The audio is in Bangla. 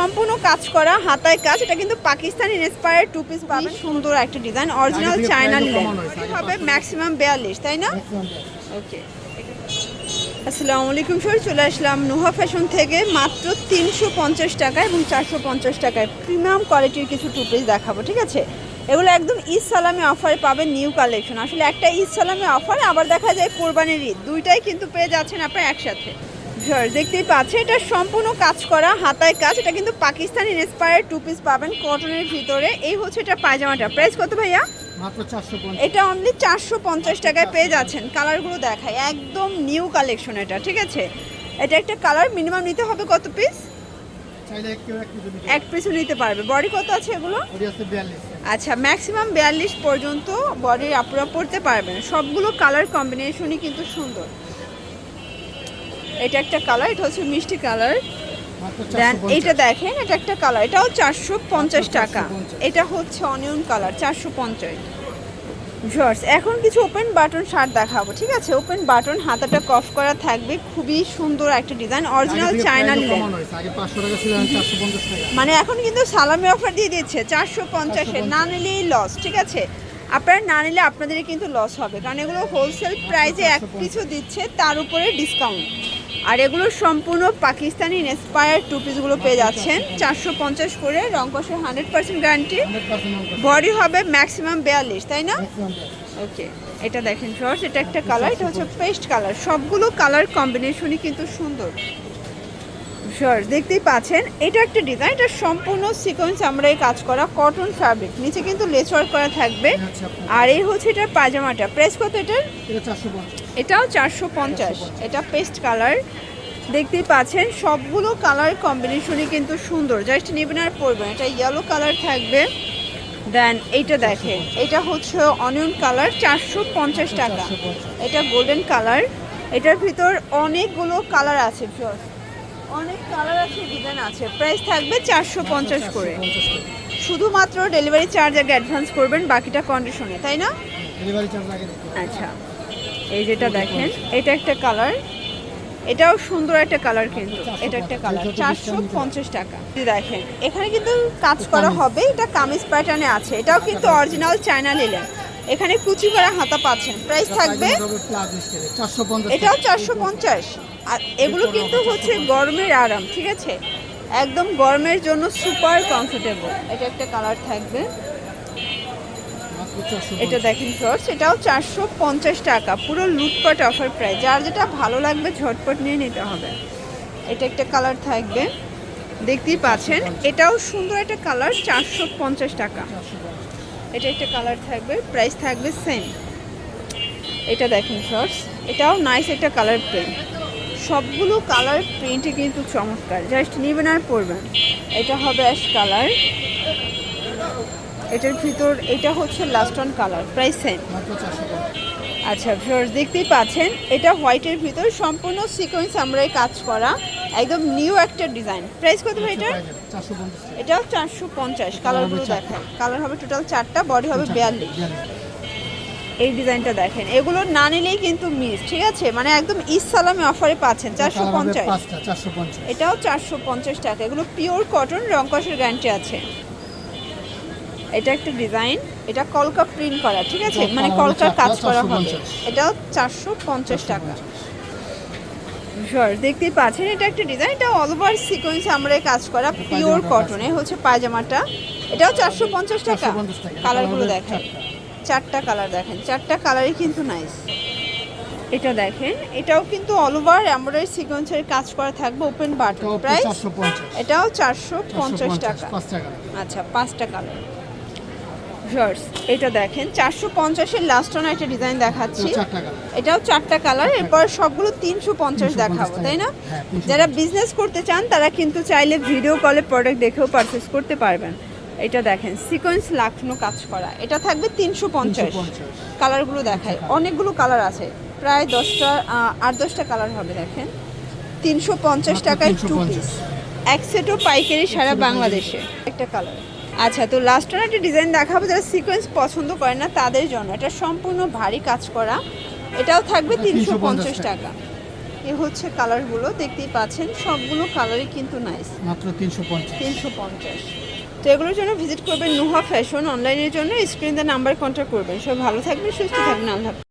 সম্পূর্ণ কাজ করা হাতায় কাজ। এটা কিন্তু পাকিস্তানি ইন্সপায়ার্ড টু পিস পাবেন, সুন্দর একটা ডিজাইন, অরিজিনাল চায়না লিলেন হবে, ম্যাক্সিমাম 42, তাই না? ওকে, আসসালামু আলাইকুম স্যার, চলে আসলাম নুহা ফ্যাশন থেকে মাত্র 350 টাকা এবং 450 টাকায় প্রিমিয়াম কোয়ালিটির কিছু টু পিস দেখাবো, ঠিক আছে? এগুলো একদম ঈদ সালামি অফারে পাবেন, নিউ কালেকশন। আসলে একটা ঈদ সালামি অফার, আবার দেখা যায় কোরবানির ঈদ, দুইটাই কিন্তু পেয়ে যাচ্ছেন আপনারা একসাথে। দেখতেই পাচ্ছেন এটা সম্পূর্ণ কাজ করা হাতায় কাজ। এটা কিন্তু পাকিস্তানি ইন্সপায়ার্ড টু পিস পাবেন কটনের ভিতরে। এই হচ্ছে এটা পায়জামাটা, প্রাইস কত ভাইয়া? মাত্র 450। এটা অনলি 450 টাকায় পেয়ে যাচ্ছেন। কালারগুলো দেখায়, একদম নিউ কালেকশন এটা, ঠিক আছে? এটা একটা কালার, মিনিমাম নিতে হবে কত পিস? চাইলে এক পিসও নিতে পারবে। বডি কত আছে এগুলো? বডি আছে 42। আচ্ছা, ম্যাক্সিমাম 42 পর্যন্ত বডির আপনারা পড়তে পারবেন। সবগুলো কালার কম্বিনেশনই কিন্তু সুন্দর। এটা একটা কালার, এটা হচ্ছে মিষ্টি কালার। দেন এইটা দেখেন, এটা একটা কালার, এটাও 450 টাকা। এটা হচ্ছে অনিয়ন কালার, 450। জর্জ, এখন কিছু ওপেন বাটন শার্ট দেখাবো, ঠিক আছে? ওপেন বাটন, হাতাটা কফ করা থাকবে, খুবই সুন্দর একটা ডিজাইন, অরিজিনাল চায়না লিলেন। আগে 500 টাকা ছিল, এখন 450 টাকা। মানে এখন কিন্তু সালামি অফার দিয়ে দিচ্ছে 450-এ, না নিলেই লস, ঠিক আছে? আপনারা না নিলে আপনাদের কিন্তু লস হবে, কারণ এগুলো হোলসেল প্রাইসে এক পিছু দিচ্ছে, তার উপরে ডিসকাউন্ট। আর এগুলো সম্পূর্ণ পাকিস্তানি ইন্সপায়ার্ড টু পিসগুলো পেয়ে যাচ্ছেন 450 করে, রং কষে 100% গ্যারান্টি। বডি হবে ম্যাক্সিমাম 42, তাই না? ওকে, এটা দেখেন শর্টস, এটা একটা কালার, এটা হচ্ছে পেস্ট কালার। সবগুলো কালার কম্বিনেশনই কিন্তু সুন্দর। শর্টস দেখতেই পাচ্ছেন, এটা একটা ডিজাইন, এটা সম্পূর্ণ সিকোয়েন্স আমরা এই কাজ করা কটন ফ্যাব্রিক, নিচে কিন্তু লেস ওয়ার্ক করা থাকবে। আর এই হচ্ছে এটার পায়জামাটা, প্রাইস কত এটার? এটাও 450। এটা পেস্ট কালার, দেখতেই পাচ্ছেন সবগুলো কালার কম্বিনেশনই কিন্তু সুন্দর, জাস্ট নেবেন আর পরবেন। এটা ইয়েলো কালার থাকবে। দেন এইটা দেখেন, এটা হচ্ছে অনিয়ন কালার, 450 টাকা। এটা গোল্ডেন কালার, এটার ভিতর অনেকগুলো কালার আছে, অনেক কালার আছে, ডিজাইন আছে। প্রাইস থাকবে 450 করে। শুধুমাত্র ডেলিভারি চার্জ আগে অ্যাডভান্স করবেন, বাকিটা কন্ডিশনে, তাই না? ডেলিভারি চার্জ আগে। আচ্ছা, এই যেটা দেখেন, এটা একটা কালার, এটাও সুন্দর একটা কালার, কিন্তু এটা একটা কালার, 450 টাকা। দেখেন এখানে কিন্তু কাজ করা হবে, এটা কামিজ প্যাটার্নে আছে। এটাও কিন্তু অরিজিনাল চায়না লিলেন, এখানে কুচি করা হাতা পাচ্ছেন। প্রাইস থাকবে, এটাও 450। আর এগুলো কিন্তু হচ্ছে গরমের আরাম, ঠিক আছে? একদম গরমের জন্য সুপার কমফোর্টেবল। এটা একটা কালার থাকবে, এটা দেখেন শর্টস, এটাও 450 টাকা, পুরো লুটপাট অফার প্রাইস। যার যেটা ভালো লাগবে ঝটপট নিয়ে নিতে হবে। এটা একটা কালার থাকবে, দেখতেই পাচ্ছেন, এটাও সুন্দর একটা কালার, 450 টাকা। এটা একটা কালার থাকবে, প্রাইস থাকবে সেম। এটা দেখেন শর্টস, এটাও নাইস একটা কালার প্রিন্ট। সবগুলো কালার প্রিন্টে কিন্তু চমৎকার, জাস্ট নেবেন আর পরবেন। এটা হবে অ্যাশ কালার, এটার ভিতর এটা হচ্ছে last on colour, price same. আচ্ছা ভিউয়ার্স, দেখতেই পাচ্ছেন এটা হোয়াইটের ভিতর সম্পূর্ণ সিকোয়েন্স আমরা কাজ করা, একদম নিউ একটা ডিজাইন। প্রাইস কত ভাই এটা? এটাও 450। কালারগুলো দেখায়, কালার হবে টোটাল 4টা, বডি হবে 42। এই ডিজাইনটা দেখেন, এগুলো না নিলেই কিন্তু মিস, ঠিক আছে? মানে একদম ঈদ সালামি অফারে পাচ্ছেন 450। এটাও 450 টাকা। এগুলো পিওর কটন, রং কষের গ্যারান্টি আছে। এটা একটা ডিজাইন, এটা কলকা প্রিন্ট করা, ঠিক আছে? মানে কলকার কাজ করা হবে। এটাও 450 টাকা। দেখতেই পাচ্ছেন, এটা একটা ডিজাইন, এটা অল ওভার সিকোয়েন্স আমরা কাজ করা, পিওর কটনে হচ্ছে পায়জামাটা। এটাও 450 টাকা। কালারগুলো দেখেন, 4টা কালার দেখেন, 4টা কালারই কিন্তু নাইস। এটা দেখেন, এটাও কিন্তু অল ওভার এমব্রয়ডারি সিকোয়েন্সের কাজ করা থাকবে, ওপেন বাটন। প্রাইস এটাও 450 টাকা। আচ্ছা, 5টা কালার। এটা দেখেন 450-এর লাস্ট অন একটা ডিজাইন দেখাচ্ছি, এটাও 4টা কালার। এরপর সবগুলো 350 দেখাবো, তাই না? যারা বিজনেস করতে চান তারা কিন্তু চাইলে ভিডিও কলে প্রোডাক্ট দেখেও পারচেস করতে পারবেন। এটা দেখেন সিকোয়েন্স লাগানো কাজ করা, এটা থাকবে 350। কালারগুলো দেখায়, অনেকগুলো কালার আছে, প্রায় 10টা 8-10টা কালার হবে। দেখেন 350 টাকায় 2 পিস, এক সেটও পাইকারি সারা বাংলাদেশে। একটা কালার। আচ্ছা, তো লাস্ট একটা ডিজাইন দেখাবো, যারা সিকোয়েন্স পছন্দ করে না তাদের জন্য। এটা সম্পূর্ণ ভারী কাজ করা, এটাও থাকবে 350 টাকা। এ হচ্ছে কালারগুলো দেখতেই পাচ্ছেন, সবগুলো কালারই কিন্তু নাইস। মাত্র 350। 350। তো এগুলোর জন্য ভিজিট করবেন নুহা ফ্যাশন, অনলাইনের জন্য স্ক্রিন দ্য নাম্বার কন্ট্যাক্ট করবেন। সব ভালো থাকবেন, সুস্থ থাকবেন, আল্লাহ হাফেজ।